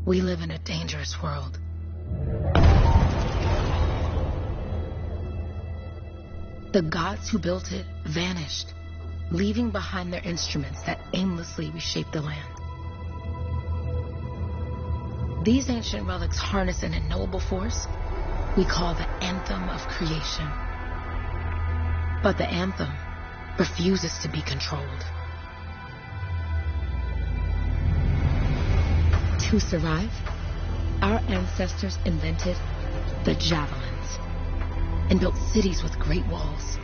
We live in a dangerous world. The gods who built it vanished, leaving behind their instruments that aimlessly reshape the land. These ancient relics harness an unknowable force we call the Anthem of creation. But the Anthem refuses to be controlled. To survive, our ancestors invented the javelins and built cities with great walls.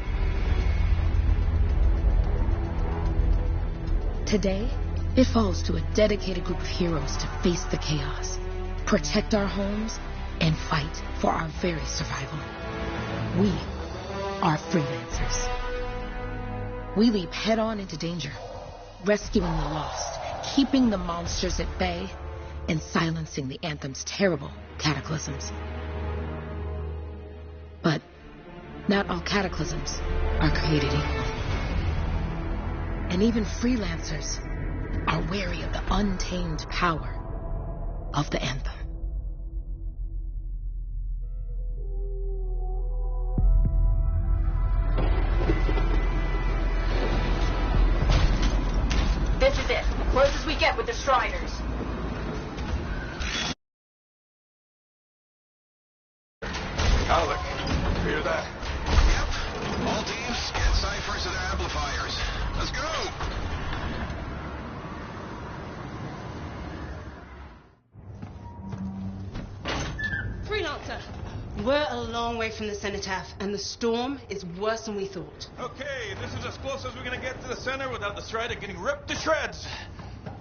Today, it falls to a dedicated group of heroes to face the chaos, protect our homes, and fight for our very survival. We are freelancers. We leap head-on into danger, rescuing the lost, keeping the monsters at bay, and silencing the Anthem's terrible cataclysms. But not all cataclysms are created equal. And even freelancers are wary of the untamed power of the Anthem. This is it. Close as we get with the Striders. Alec, hear that? Yep. All teams, get ciphers to their amplifiers. Let's go! Freelancer, we're a long way from the cenotaph, and the storm is worse than we thought. Okay, this is as close as we're gonna get to the center without the Strider getting ripped to shreds.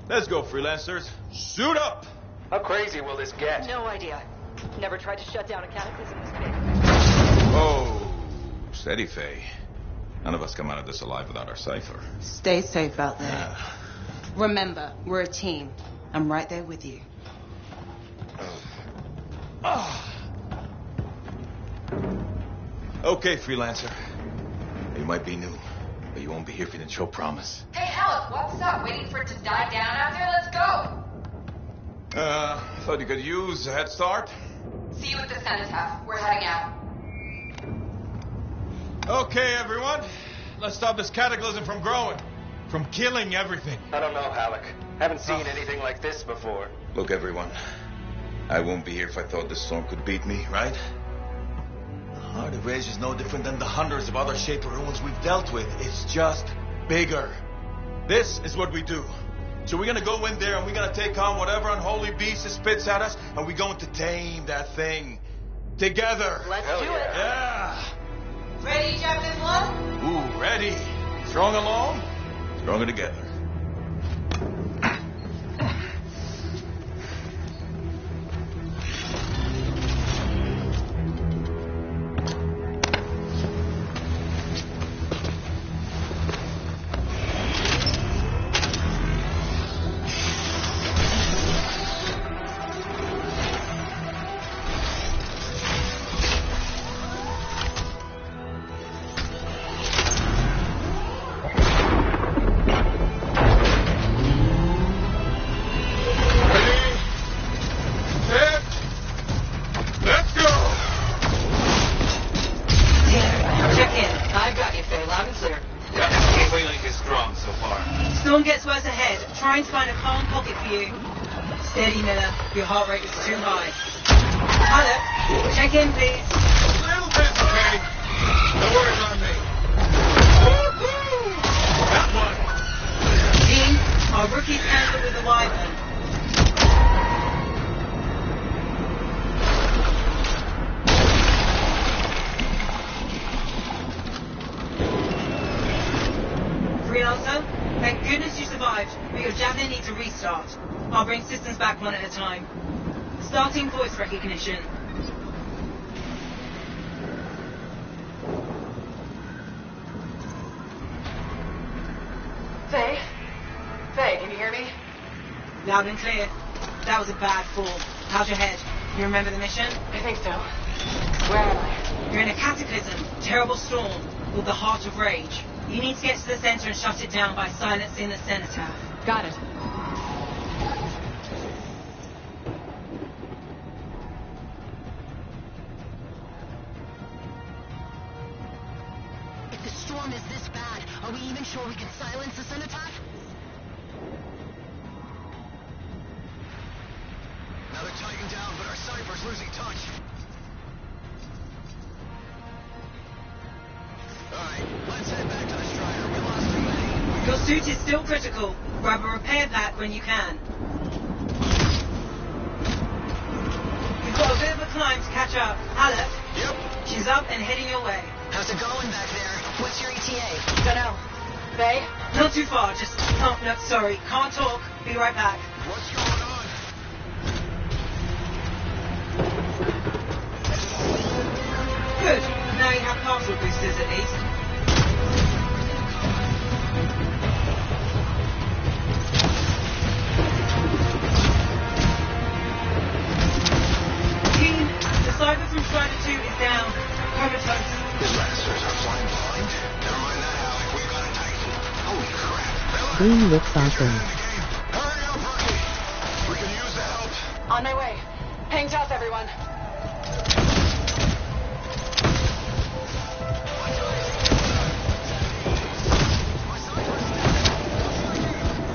Let's go, freelancers. Suit up! How crazy will this get? No idea. Never tried to shut down a cataclysm this big. Oh, steady, Faye. None of us come out of this alive without our cipher. Stay safe out there. Remember, we're a team. I'm right there with you. Okay, freelancer. You might be new, but you won't be here if you didn't show promise. Hey, Alec, what's up? Waiting for it to die down out there? Let's go! Thought you could use a head start. See you at the cenotaph. We're heading out. Okay, everyone. Let's stop this cataclysm from growing. From killing everything. I don't know, Alec. Haven't seen anything like this before. Look, everyone. I won't be here if I thought this storm could beat me, right? The Heart of Rage is no different than the hundreds of other Shaper ruins we've dealt with. It's just bigger. This is what we do. So we're gonna go in there and we're gonna take on whatever unholy beast it spits at us, and we're going to tame that thing. Together. Let's do it. Yeah. Ready, Javelin Blood? Ooh, ready. Strong alone, stronger together. Steady, Miller. Your heart rate is too high. Hello. Check in, please. A little bit, okay? No worries on me. That one. Dean, our rookie's handled with the wyvern. Freelancer, thank goodness you survived, but your javelin needs a restart. I'll bring systems back one at a time. Starting voice recognition. Faye? Faye, can you hear me? Loud and clear. That was a bad fall. How's your head? You remember the mission? I think so. Where am I? You're in a cataclysm, terrible storm, called the Heart of Rage. You need to get to the center and shut it down by silencing the cenotaph. Got it. Cypher's losing touch. Alright, let's head back to the Strider. We lost too many. Your suit is still critical. Grab a repair pack when you can. You've got a bit of a climb to catch up. Alec? Yep. She's up and heading your way. How's it going back there? What's your ETA? Dunno. Faye? Not too far, just... Oh, no, sorry. Can't talk. Be right back. What's going on? Good. Now you have partial boosters at least. Team, the Cyber from Strider 2 is down. Comatose. These bastards are flying blind. Never mind that, Alec. We've got a Titan. Holy crap. Green looks awesome. Hurry up, Rookie. We can use the help. On my way. Hang tough, everyone.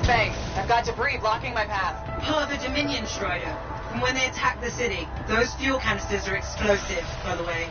Faye, I've got debris blocking my path. Part of the Dominion Strider. From when they attacked the city. Those fuel canisters are explosive, by the way.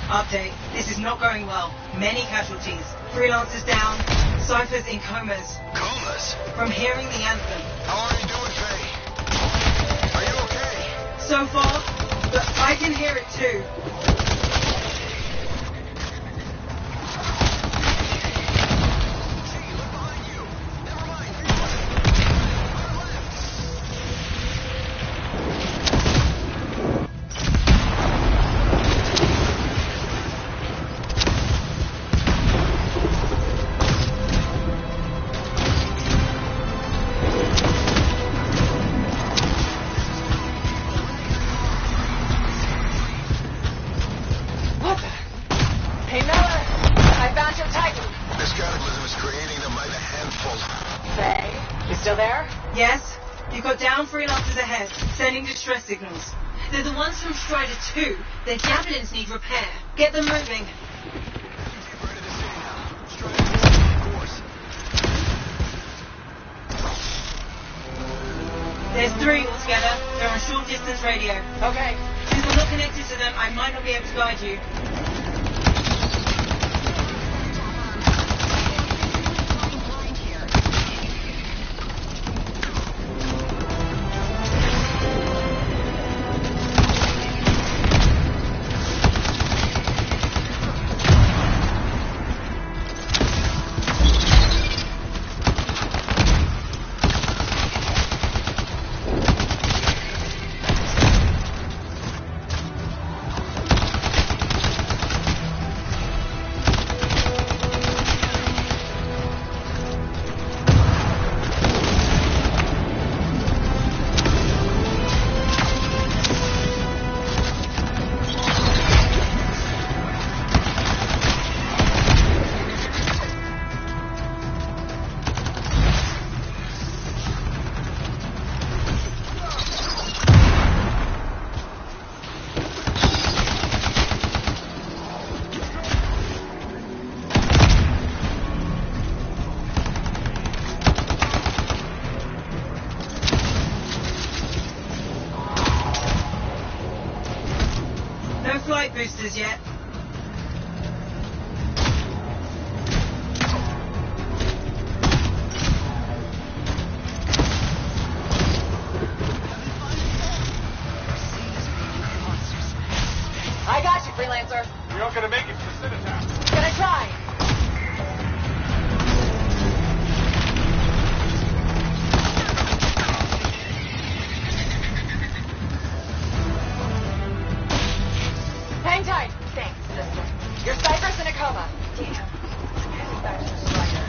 Update. This is not going well. Many casualties. Freelancers down. Cyphers in comas. Comas? From hearing the anthem. How are you doing, Faye? Are you okay? So far, but I can hear it too. Look behind you. Never mind. What the? Hey, Miller! I found your Titan. This cataclysm is creating them by the handful. Faye, you still there? Yes? You've got down freelancers ahead, sending distress signals. They're the ones from Strider 2. Their javelins need repair. Get them moving. Keep right to the city now. Strider is course. There's 3 altogether. They're on short distance radio. Okay. Since we're not connected to them, I might not be able to guide you. No flight boosters yet. I got you, freelancer. We aren't gonna make it to the Citadel. Gonna try. Hang tight. Thanks, sister. Your Cypher's in a coma. Damn. Heading back to the Strider.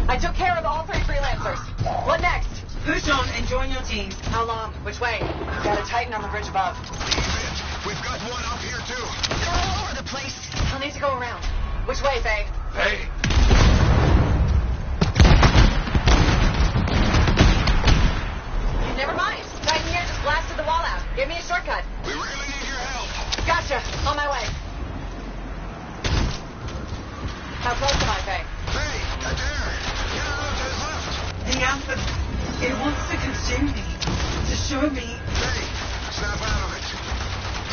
I took care of all 3 freelancers. What next? Push on and join your team. How long? Which way? Got a Titan on the bridge above. Leave it. We've got one up here, too. They're all over the place. I'll need to go around. Which way, Faye? Hey! Never mind. Titan here just blasted the wall out. Give me a shortcut. We really need your help. Gotcha. On my way. How close am I, Faye? Hey, Adair. Get out of his left. The Anthem, it wants to consume me, to show me. Hey, snap out of it.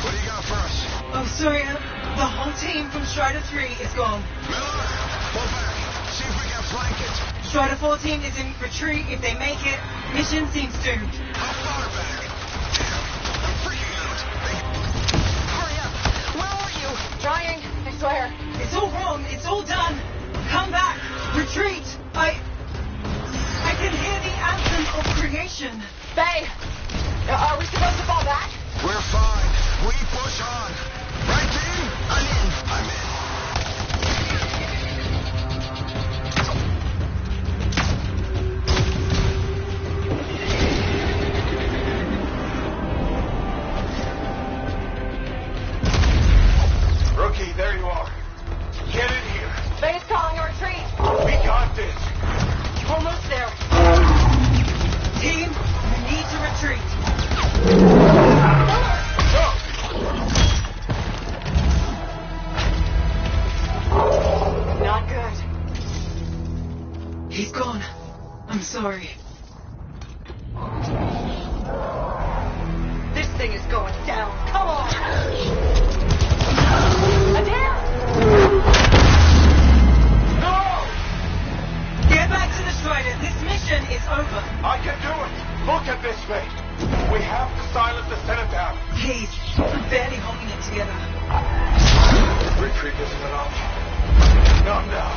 What do you got for us? Oh, sorry, the whole team from Strider 3 is gone. Miller, pull back. See if we can flank it. Strider 4 team is in retreat. If they make it, mission seems doomed. How far back? Damn, I'm freaking out. Hurry up. Where are you? Trying. I swear. It's all wrong. It's all done. Come back. Retreat. I can hear the anthem of creation. Faye, are we supposed to fall back? We're fine. We push on. Right, team? I'm in. I'm in. Rookie, there you are. Get in here. Faye's calling a retreat. We got this. Almost there. Team, you need to retreat. Not good. He's gone. I'm sorry. This thing is going down. Come on. Adair! No! Get back to the Strider. This mission is over. I can do it. Look at this, Faye. We have to silence the Centaur. Please, I'm barely holding it together. Retreat isn't an option. Not now.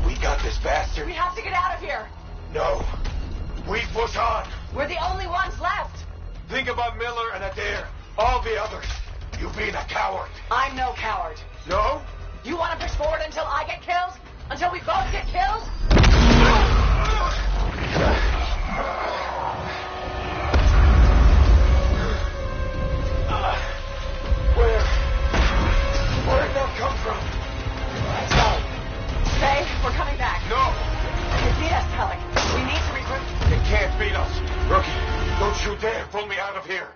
We got this bastard. We have to get out of here. No. We push on. We're the only ones left. Think about Miller and Adair. All the others. You being a coward. I'm no coward. No? You want to push forward until I get killed? Until we both get killed? Where'd that come from? Faye, we're coming back. No! They beat us, Kelly. We need to regroup. They can't beat us. Rookie, don't you dare pull me out of here.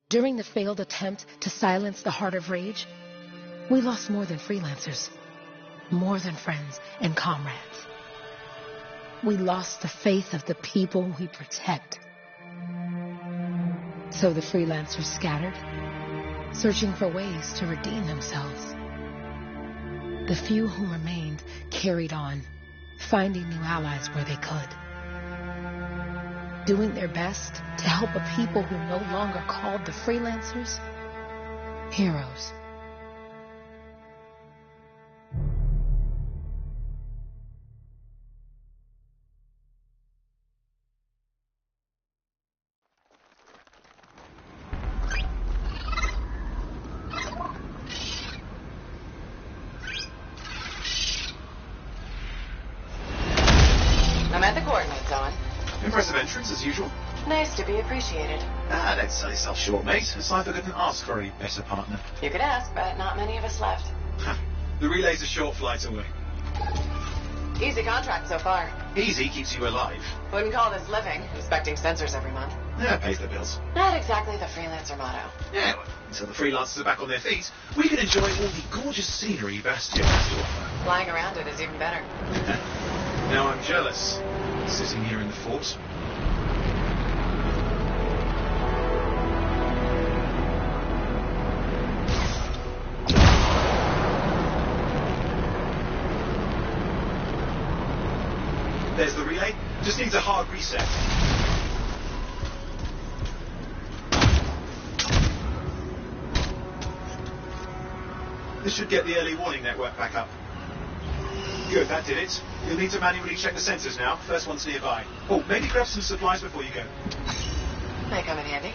During the failed attempt to silence the Heart of Rage, we lost more than freelancers, more than friends and comrades. We lost the faith of the people we protect. So the freelancers scattered, searching for ways to redeem themselves. The few who remained carried on, finding new allies where they could, doing their best to help a people who no longer called the freelancers heroes. I'm at the coordinates, Owen. Impressive entrance, as usual. Nice to be appreciated. Don't sell yourself short, mate. A cipher couldn't ask for any better partner. You could ask, but not many of us left. The relay's a short flight away. Easy contract so far. Easy keeps you alive. Wouldn't call this living, inspecting sensors every month. Yeah, pays the bills. Not exactly the freelancer motto. Yeah, well, until the freelancers are back on their feet, we can enjoy all the gorgeous scenery Bastion has to offer. Flying around it is even better. Now I'm jealous, sitting here in the fort. There's the relay. Just needs a hard reset. This should get the early warning network back up. Good, that did it. You'll need to manually check the sensors now. First one's nearby. Oh, maybe grab some supplies before you go. May come in handy.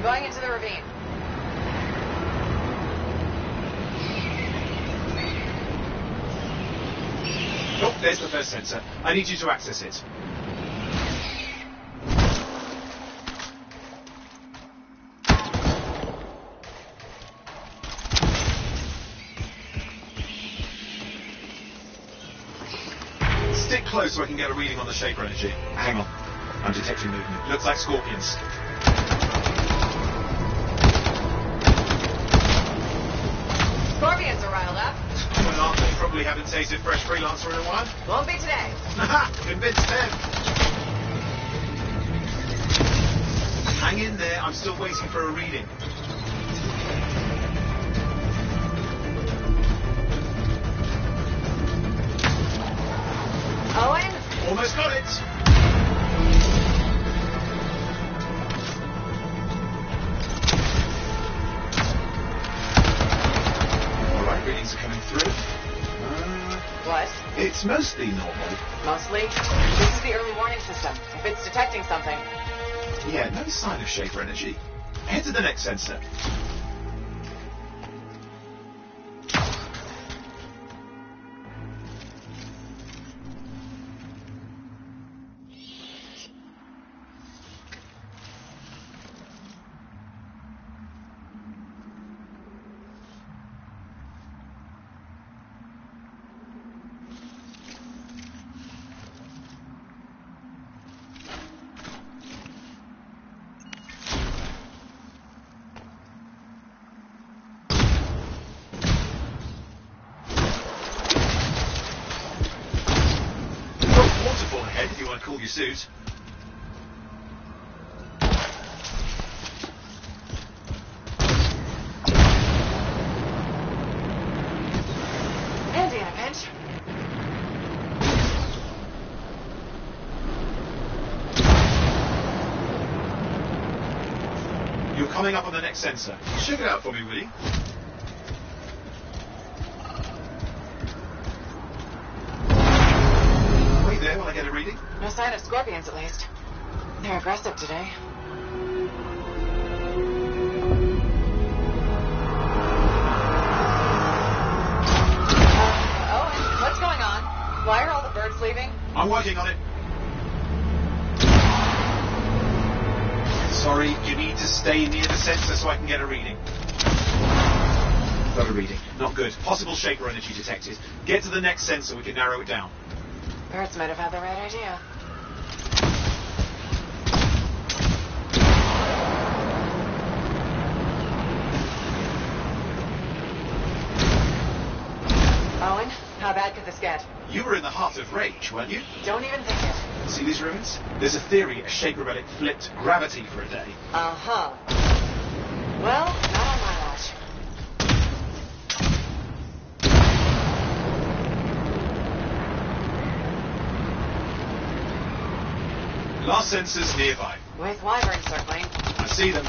Going into the ravine. Oh, there's the first sensor. I need you to access it. Stick close so I can get a reading on the Shaper energy. Hang on. I'm detecting movement. Looks like scorpions. Scorpions are riled up. Well, aren't they? Probably haven't tasted fresh freelancer in a while. Won't be today. Haha! Convinced them. Hang in there. I'm still waiting for a reading. Owen? Almost got it. All right, readings are coming through. What? It's mostly normal. Mostly? This is the early warning system. If it's detecting something. Yeah, no sign of Shaper energy. Head to the next sensor. Waterfall ahead if you want to cool your suit. Handy in a pinch. You're coming up on the next sensor. Check it out for me, will you? Wait there while I get a reading. No sign of scorpions, at least. They're aggressive today. Owen, what's going on? Why are all the birds leaving? I'm working on it. Sorry, you need to stay near the sensor so I can get a reading. Got a reading. Not good. Possible Shaper energy detected. Get to the next sensor, we can narrow it down. Birds might have had the right idea. Owen, how bad could this get? You were in the heart of rage, weren't you? Don't even think it. See these ruins? There's a theory a Shaper relic flipped gravity for a day. Uh-huh. Well, not on my watch. Last sensor's nearby. With wyverns circling. I see them.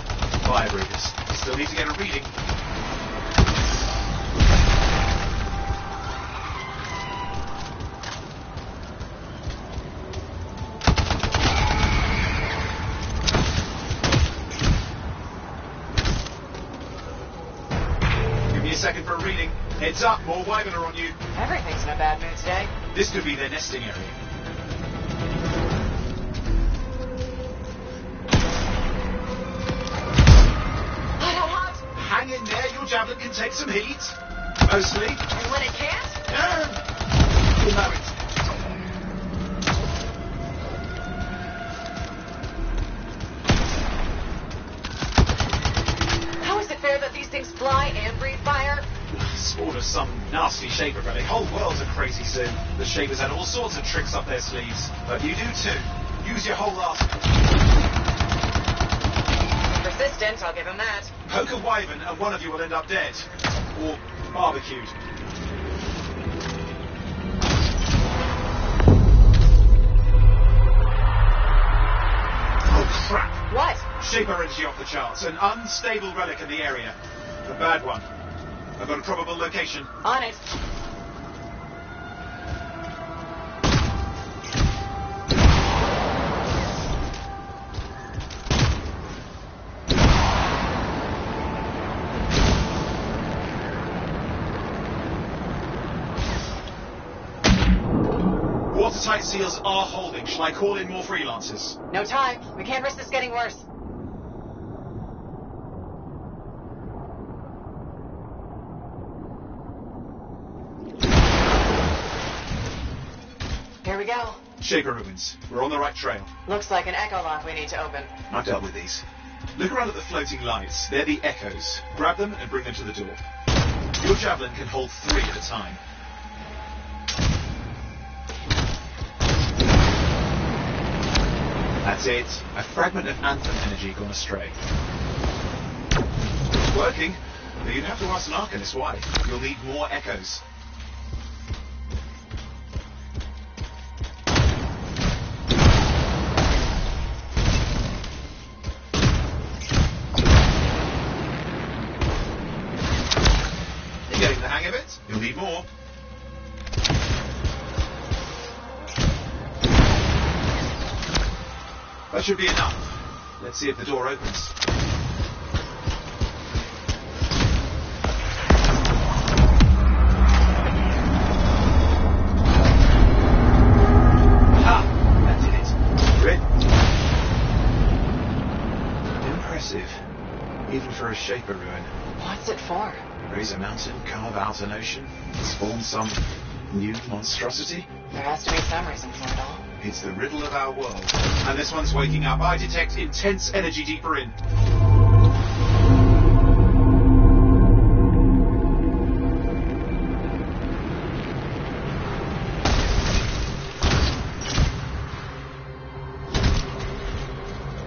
Fire breathers. Still need to get a reading. Give me a second for a reading. Heads up, more wyvern are on you. Everything's in a bad mood today. This could be their nesting area. javelin can take some heat. Mostly. And when it can't? You'll know it. How is it fair that these things fly and breathe fire? Spawn of some nasty shaper relic. Whole world's a crazy zoo. The shapers had all sorts of tricks up their sleeves. But you do too. Use your whole arsenal. Persistent, I'll give him that. Poke a wyvern and one of you will end up dead. Or barbecued. Oh crap! What? Shaper energy off the charts. An unstable relic in the area. A bad one. I've got a probable location. On it. Watertight seals are holding. Shall I call in more freelancers? No time. We can't risk this getting worse. Here we go. Shaper ruins. We're on the right trail. Looks like an echo lock we need to open. I've dealt with these. Look around at the floating lights. They're the echoes. Grab them and bring them to the door. Your javelin can hold 3 at a time. That's it. A fragment of Anthem energy gone astray. It's working, but you'd have to ask an Arcanist why. You'll need more echoes. You're getting the hang of it? You'll need more. That should be enough. Let's see if the door opens. Ha! That did it. Grit. Impressive. Even for a shaper ruin. What's it for? Raise a mountain, carve out an ocean, spawn some new monstrosity. There has to be some reason for it all. It's the riddle of our world. And this one's waking up. I detect intense energy deeper in.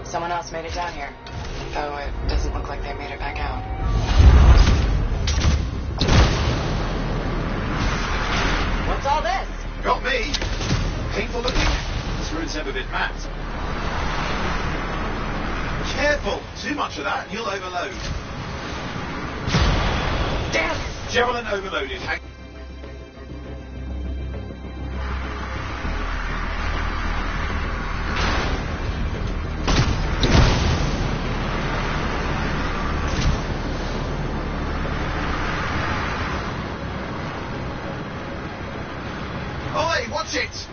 Someone else made it down here. Though it doesn't look like they made it back out. What's all this? Got me! Painful looking? This ruin's never been mapped. Careful! Too much of that and you'll overload. Damn! Javelin overloaded. Oi, watch it!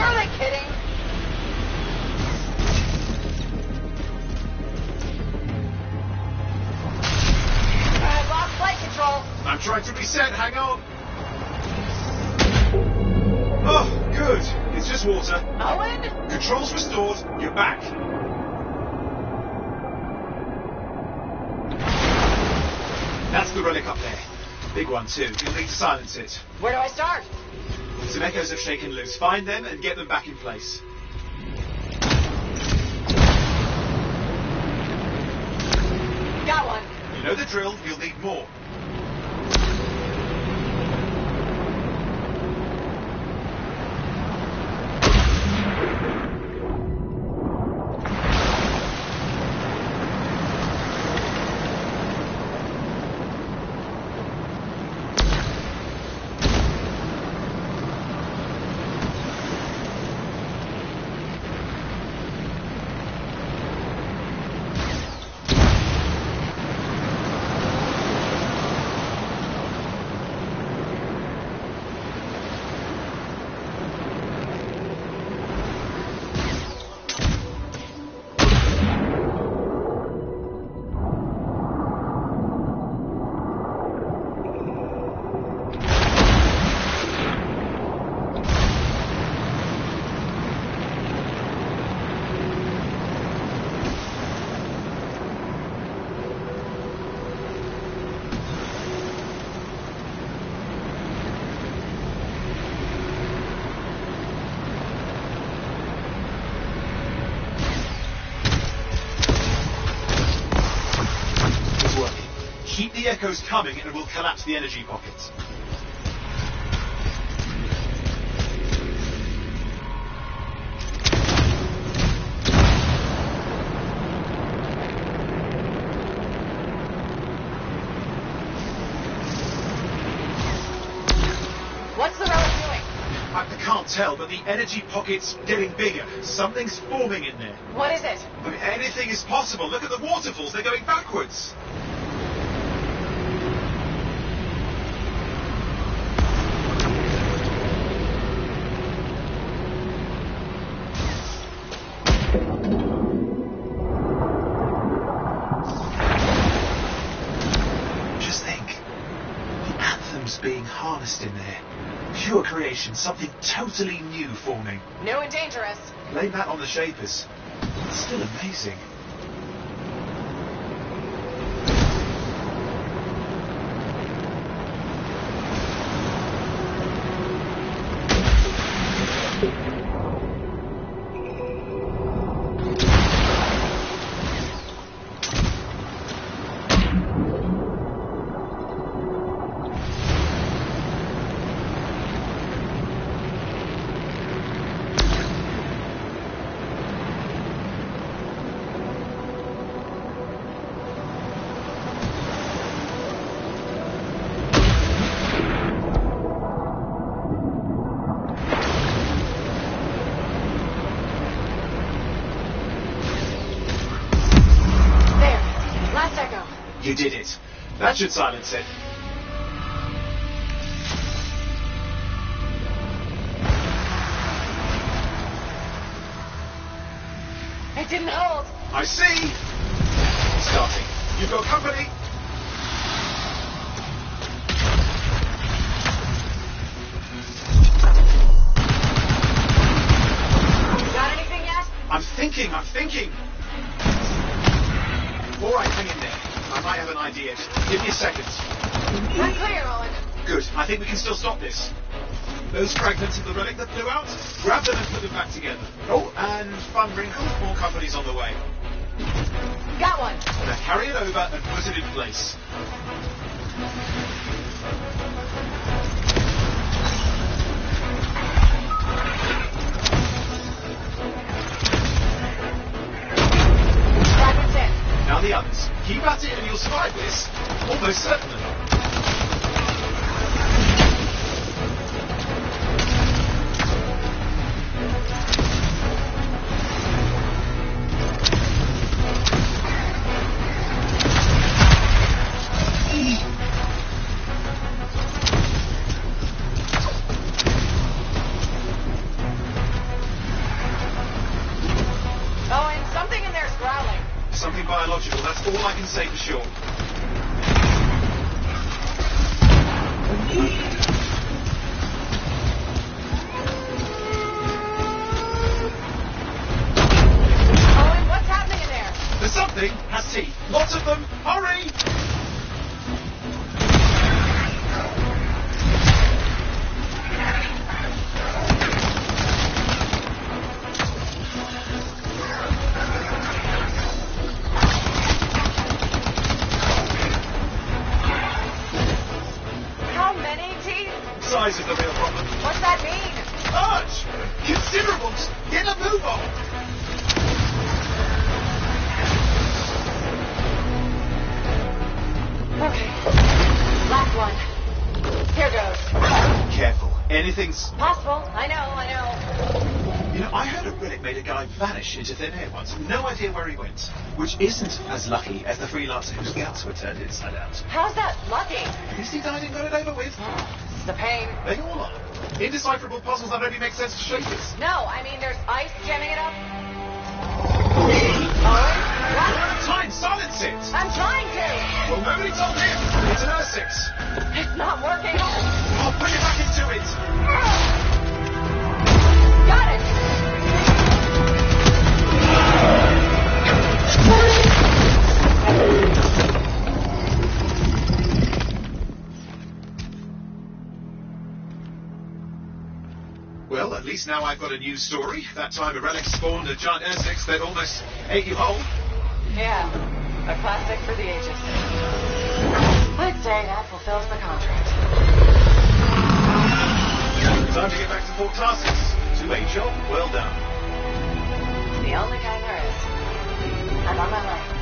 Are they kidding? I've lost flight control. I'm trying to reset, hang on. Oh, good. It's just water. Owen? Controls restored. You're back. That's the relic up there. Big one too. You'll need to silence it. Where do I start? Some echoes have shaken loose. Find them and get them back in place. Got one. You know the drill. You'll need more. the echo's coming and it will collapse the energy pockets. What's the relic doing? I can't tell, but the energy pocket's getting bigger. Something's forming in there. What is it? I mean, anything is possible. Look at the waterfalls. They're going backwards. Just think. The Anthem's being harnessed in there. Pure creation. Something totally new forming. New and dangerous. Blame that on the Shapers. It's still amazing. You did it. That should silence it. It didn't hold. I see. Starting. You've got company. You got anything yet? I'm thinking. All right, hang in there. I might have an idea. Give me a second. I'm clear, Owen. Good. I think we can still stop this. Those fragments of the relic that blew out, grab them and put them back together. Oh, and fun wrinkle, more company's on the way. Got one. Now carry it over and put it in place. Fragments in. Now the others. Keep at it and you'll survive this. Almost certainly. Owen, something in there's growling. Something biological, that's all I can say for sure. Owen, what's happening in there? There's something has teeth. Lots of them. Hurry! How many teeth? Size is the real problem. What's that mean? Large! Considerable! Get a move on! Okay. Last one. Here goes. Careful. Anything's... Possible. I know. You know, I heard a relic made a guy vanish into thin air once. No idea where he went. Which isn't as lucky as the freelancer whose guts were turned inside out. How's that lucky? At least he died and got it over with. This is a pain. They all are. Indecipherable puzzles that only make sense to Shapers. No, I mean there's ice jamming it up. Owen? What? Time, silence it! I'm trying to. Well, nobody told him. It's an Earth-6. It's not working. I'll put it back into it. Got it. Well, at least now I've got a new story. That time a relic spawned a giant Earth-6 that almost ate you whole. Yeah, a classic for the ages. say that fulfills the contract. Time to get back to Fort Tarsus. 2A job, well done. The only kind there is. I'm on my way.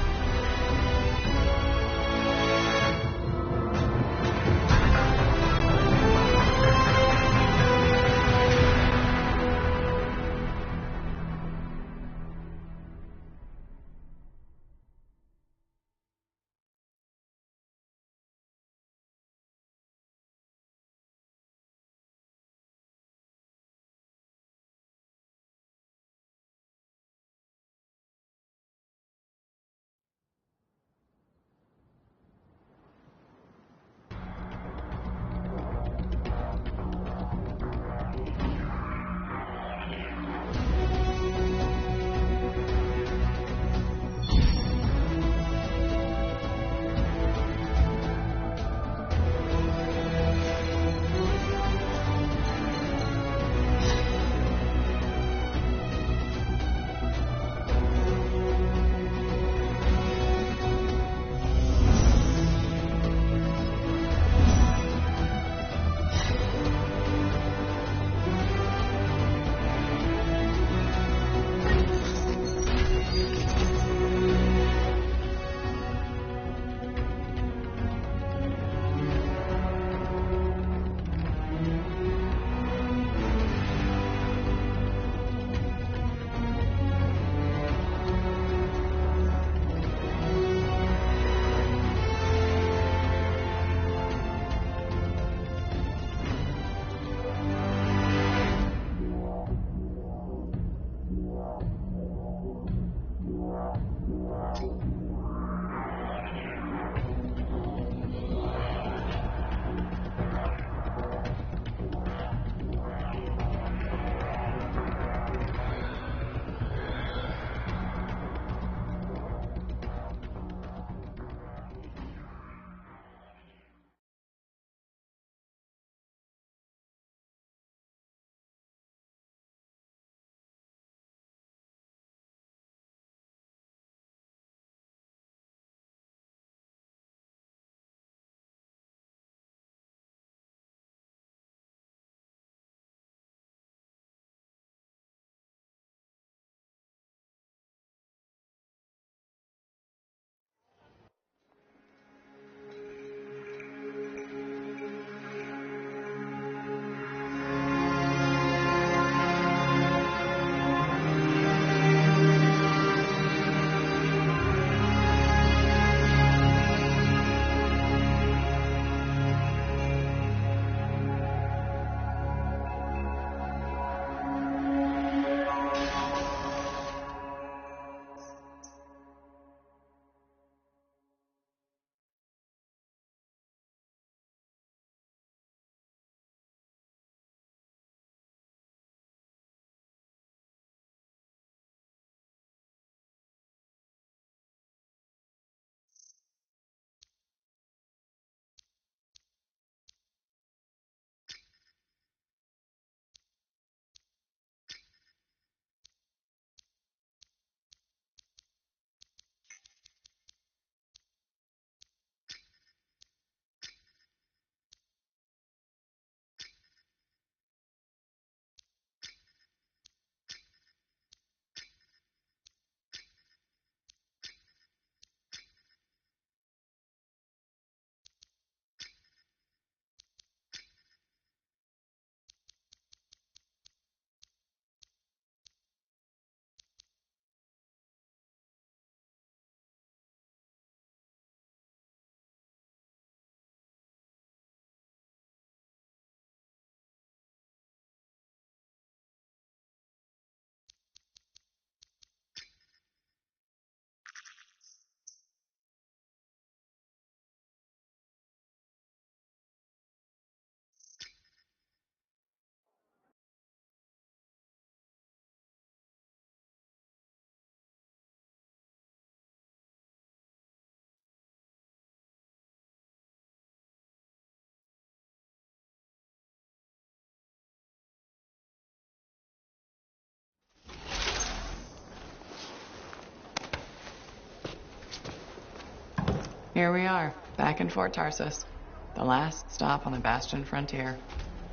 Here we are, back in Fort Tarsus. The last stop on the Bastion frontier.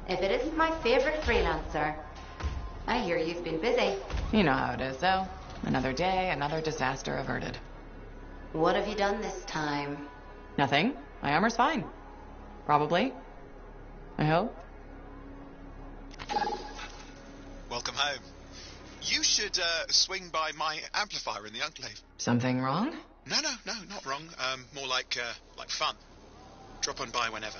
If it isn't my favorite freelancer. I hear you've been busy. You know how it is, though. Another day, another disaster averted. What have you done this time? Nothing. My armor's fine. Probably. I hope. Welcome home. You should swing by my amplifier in the Enclave. Something wrong? No, not wrong. More like fun. Drop on by whenever.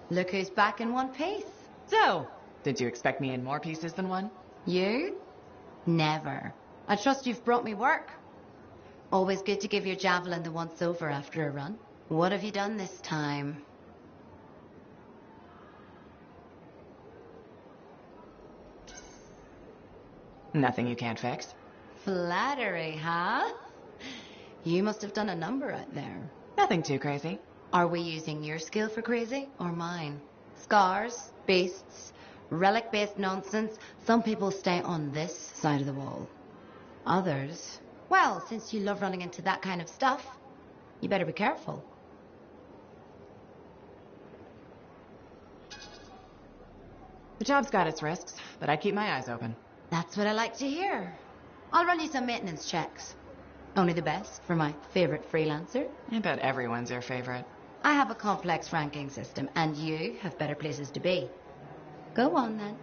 Look who's back in one piece. So, did you expect me in more pieces than one? You? Never. I trust you've brought me work. Always good to give your javelin the once over after a run. What have you done this time? Nothing you can't fix. Flattery, huh? You must have done a number out there. Nothing too crazy. Are we using your skill for crazy or mine? Scars, beasts, relic-based nonsense. Some people stay on this side of the wall. Others, well, since you love running into that kind of stuff, you better be careful. The job's got its risks, but I keep my eyes open. That's what I like to hear. I'll run you some maintenance checks. Only the best for my favorite freelancer. I bet everyone's your favorite. I have a complex ranking system, and you have better places to be. Go on, then.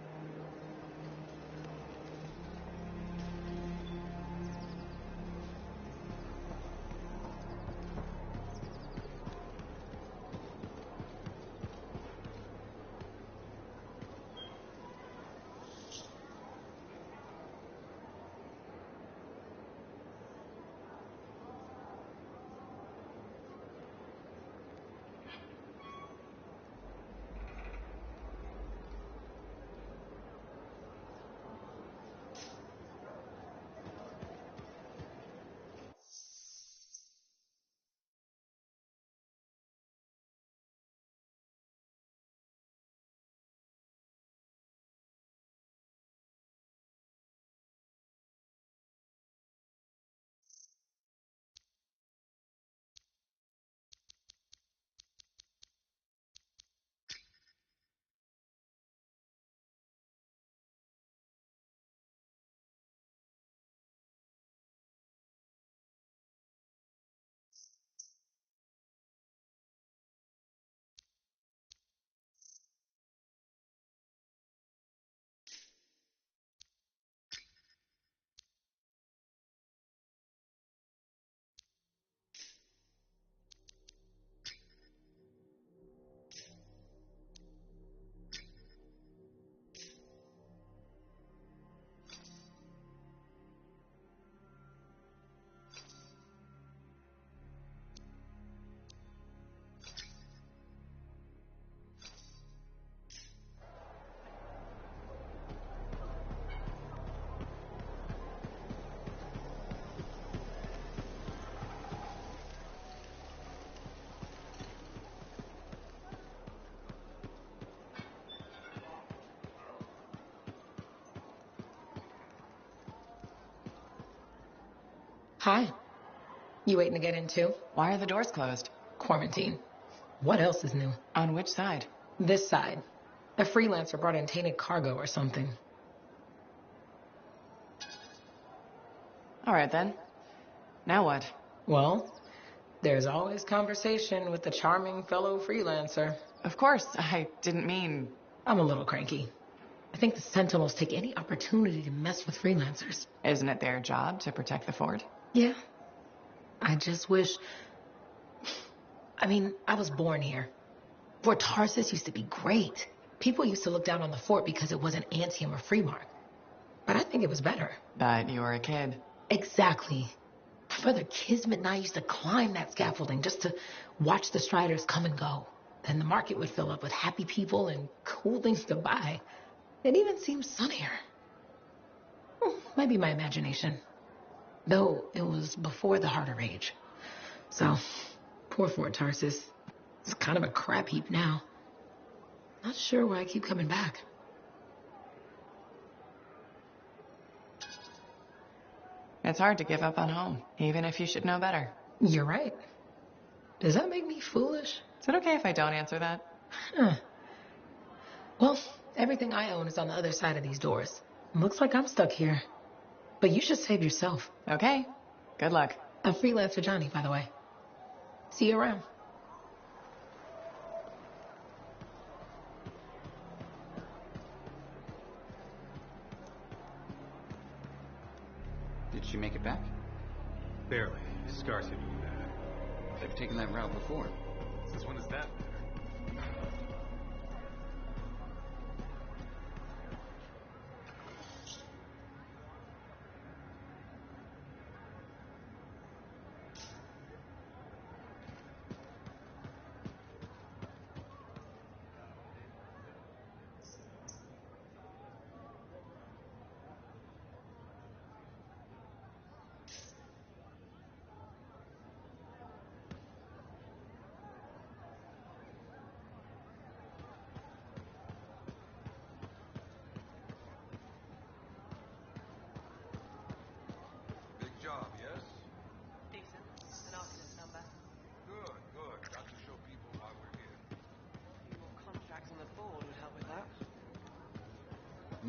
Hi. You waiting to get in too? Why are the doors closed? Quarantine. What else is new? On which side? This side. A freelancer brought in tainted cargo or something. All right, then. Now what? Well, there's always conversation with the charming fellow freelancer. Of course, I didn't mean... I'm a little cranky. I think the Sentinels take any opportunity to mess with freelancers. Isn't it their job to protect the fort? Yeah. I just wish... I mean, I was born here. Fort Tarsus used to be great. People used to look down on the fort because it wasn't Anthem or Freemark. But I think it was better. But you were a kid. Exactly. Brother Kismet and I used to climb that scaffolding just to watch the Striders come and go. Then the market would fill up with happy people and cool things to buy. It even seems sunnier. Might be my imagination. Though it was before the Heart of Rage. So, poor Fort Tarsus. It's kind of a crap heap now. Not sure why I keep coming back. It's hard to give up on home, even if you should know better. You're right. Does that make me foolish? Is it okay if I don't answer that? Huh. Well, everything I own is on the other side of these doors. Looks like I'm stuck here. But you should save yourself. Okay. Good luck. I'm freelancer Johnny, by the way. See you around. Did she make it back? Barely. Scars hit me bad. They've taken that route before. Since when is that matter?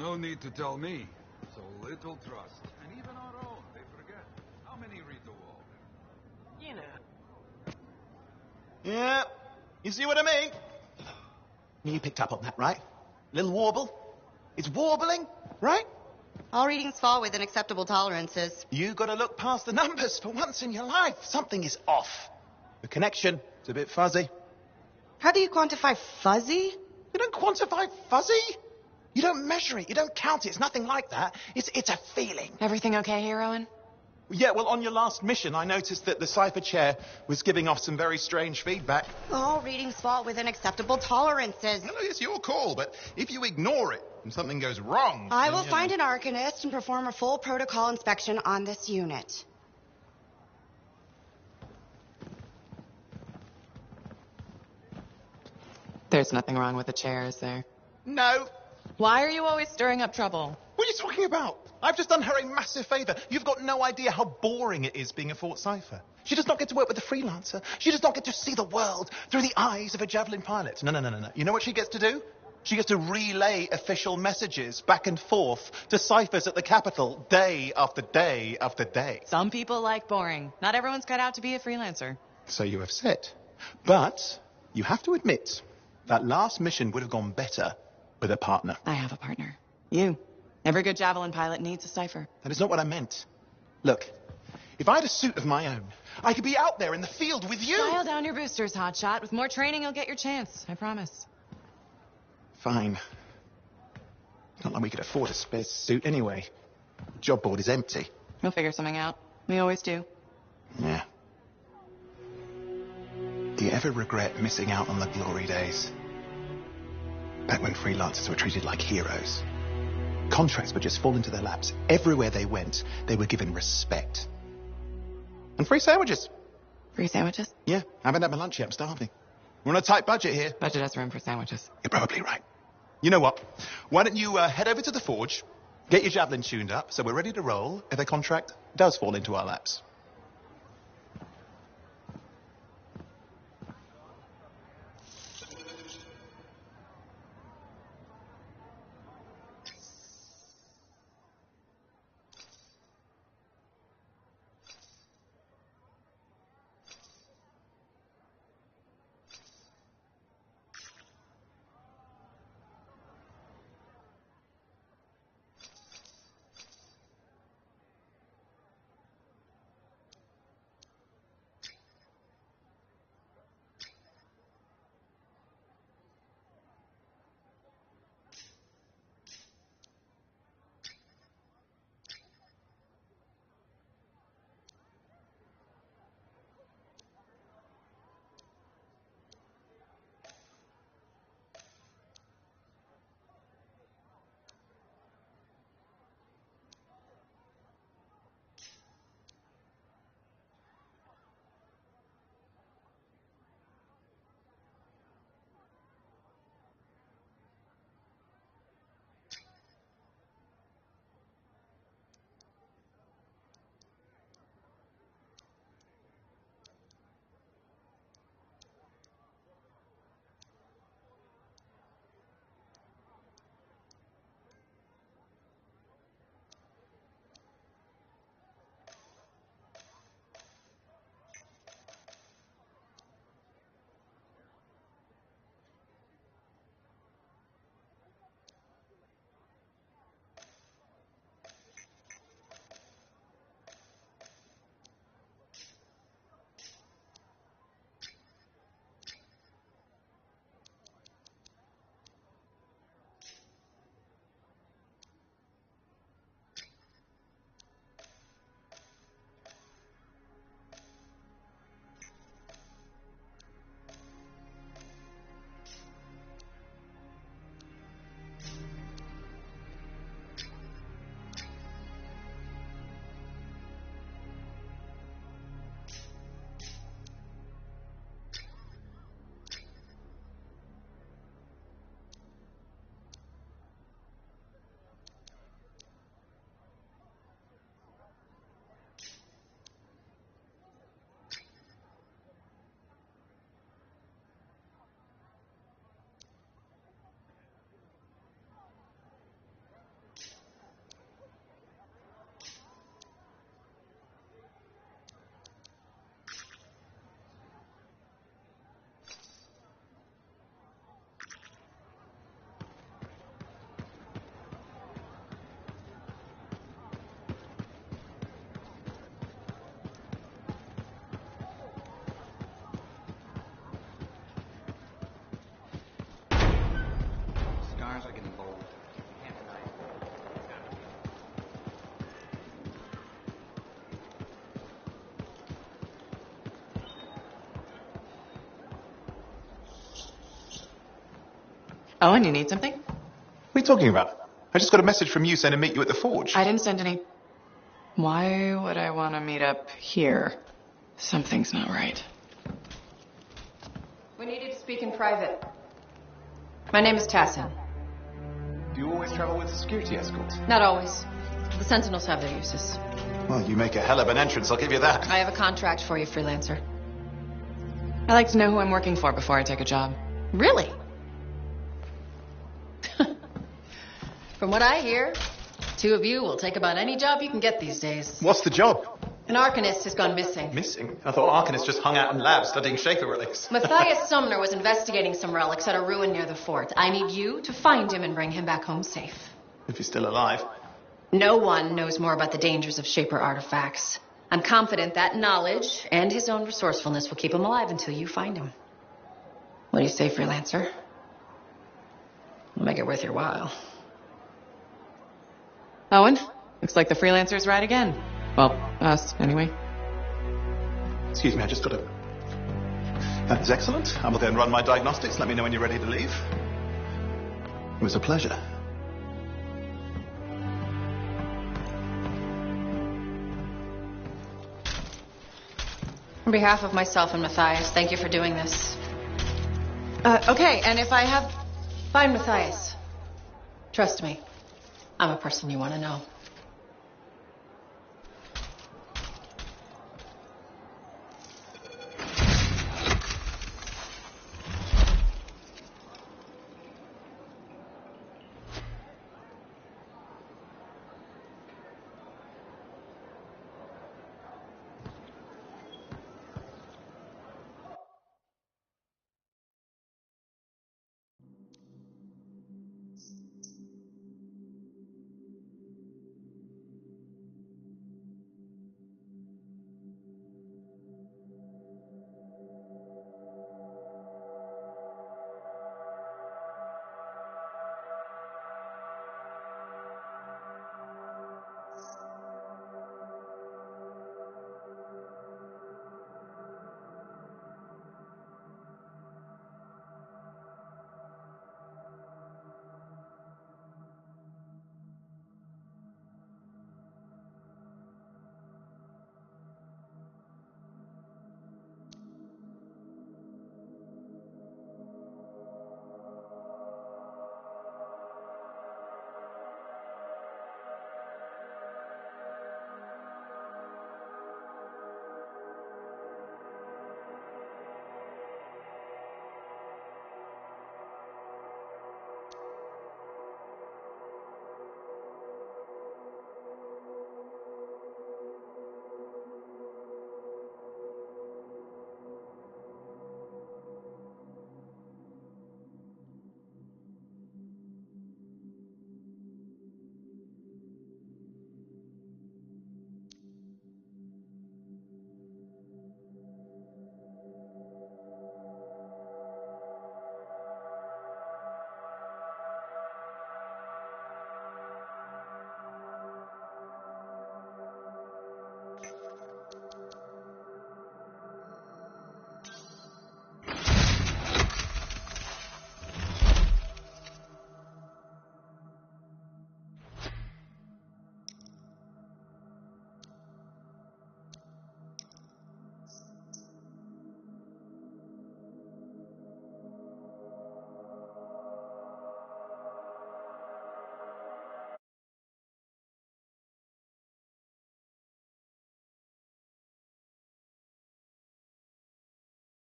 No need to tell me. So little trust. And even our own, they forget. How many read the wall? You know. Yeah, you see what I mean? You picked up on that, right? Little warble? It's warbling, right? All readings fall within acceptable tolerances. You gotta look past the numbers for once in your life. Something is off. The connection is a bit fuzzy. How do you quantify fuzzy? You don't quantify fuzzy? You don't measure it. You don't count it. It's nothing like that. It's a feeling. Everything okay here, Owen? Yeah, well, on your last mission, I noticed that the cipher chair was giving off some very strange feedback. All readings fall within acceptable tolerances. No, it's your call, but if you ignore it and something goes wrong... I will find an arcanist and perform a full protocol inspection on this unit. There's nothing wrong with the chair, is there? No. Why are you always stirring up trouble? What are you talking about? I've just done her a massive favour. You've got no idea how boring it is being a Fort Cipher. She does not get to work with a freelancer. She does not get to see the world through the eyes of a javelin pilot. No. You know what she gets to do? She gets to relay official messages back and forth to ciphers at the capital day after day after day. Some people like boring. Not everyone's cut out to be a freelancer. So you have said. But you have to admit that last mission would have gone better with a partner. I have a partner. You. Every good javelin pilot needs a cipher. That is not what I meant. Look, if I had a suit of my own, I could be out there in the field with you. Dial down your boosters, hotshot. With more training, you'll get your chance. I promise. Fine. Not like we could afford a spare suit anyway. The job board is empty. We'll figure something out. We always do. Yeah. Do you ever regret missing out on the glory days? Back when freelancers were treated like heroes. Contracts would just fall into their laps. Everywhere they went, they were given respect. And free sandwiches. Free sandwiches? Yeah, I haven't had my lunch yet. I'm starving. We're on a tight budget here. Budget has room for sandwiches. You're probably right. You know what? Why don't you head over to the forge, get your javelin tuned up, so we're ready to roll if a contract does fall into our laps. sometimes I get involved. I can't deny it. Owen, you need something? What are you talking about? I just got a message from you saying to meet you at the forge. I didn't send any. Why would I want to meet up here? Something's not right. We needed to speak in private. My name is Tassin. Do you always travel with security escorts? Not always. The Sentinels have their uses. Well, you make a hell of an entrance, I'll give you that. I have a contract for you, freelancer. I like to know who I'm working for before I take a job. Really? From what I hear, two of you will take about any job you can get these days. What's the job? An Arcanist has gone missing. Missing? I thought Arcanists just hung out in labs studying Shaper relics. Matthias Sumner was investigating some relics at a ruin near the fort. I need you to find him and bring him back home safe. If he's still alive. No one knows more about the dangers of Shaper artifacts. I'm confident that knowledge and his own resourcefulness will keep him alive until you find him. What do you say, freelancer? I'll make it worth your while. Owen, looks like the freelancer's right again. Well, us, anyway. Excuse me, I just got to... That is excellent. I will go and run my diagnostics. Let me know when you're ready to leave. It was a pleasure. On behalf of myself and Matthias, thank you for doing this. Okay, and if I have... Find Matthias. Trust me, I'm a person you want to know.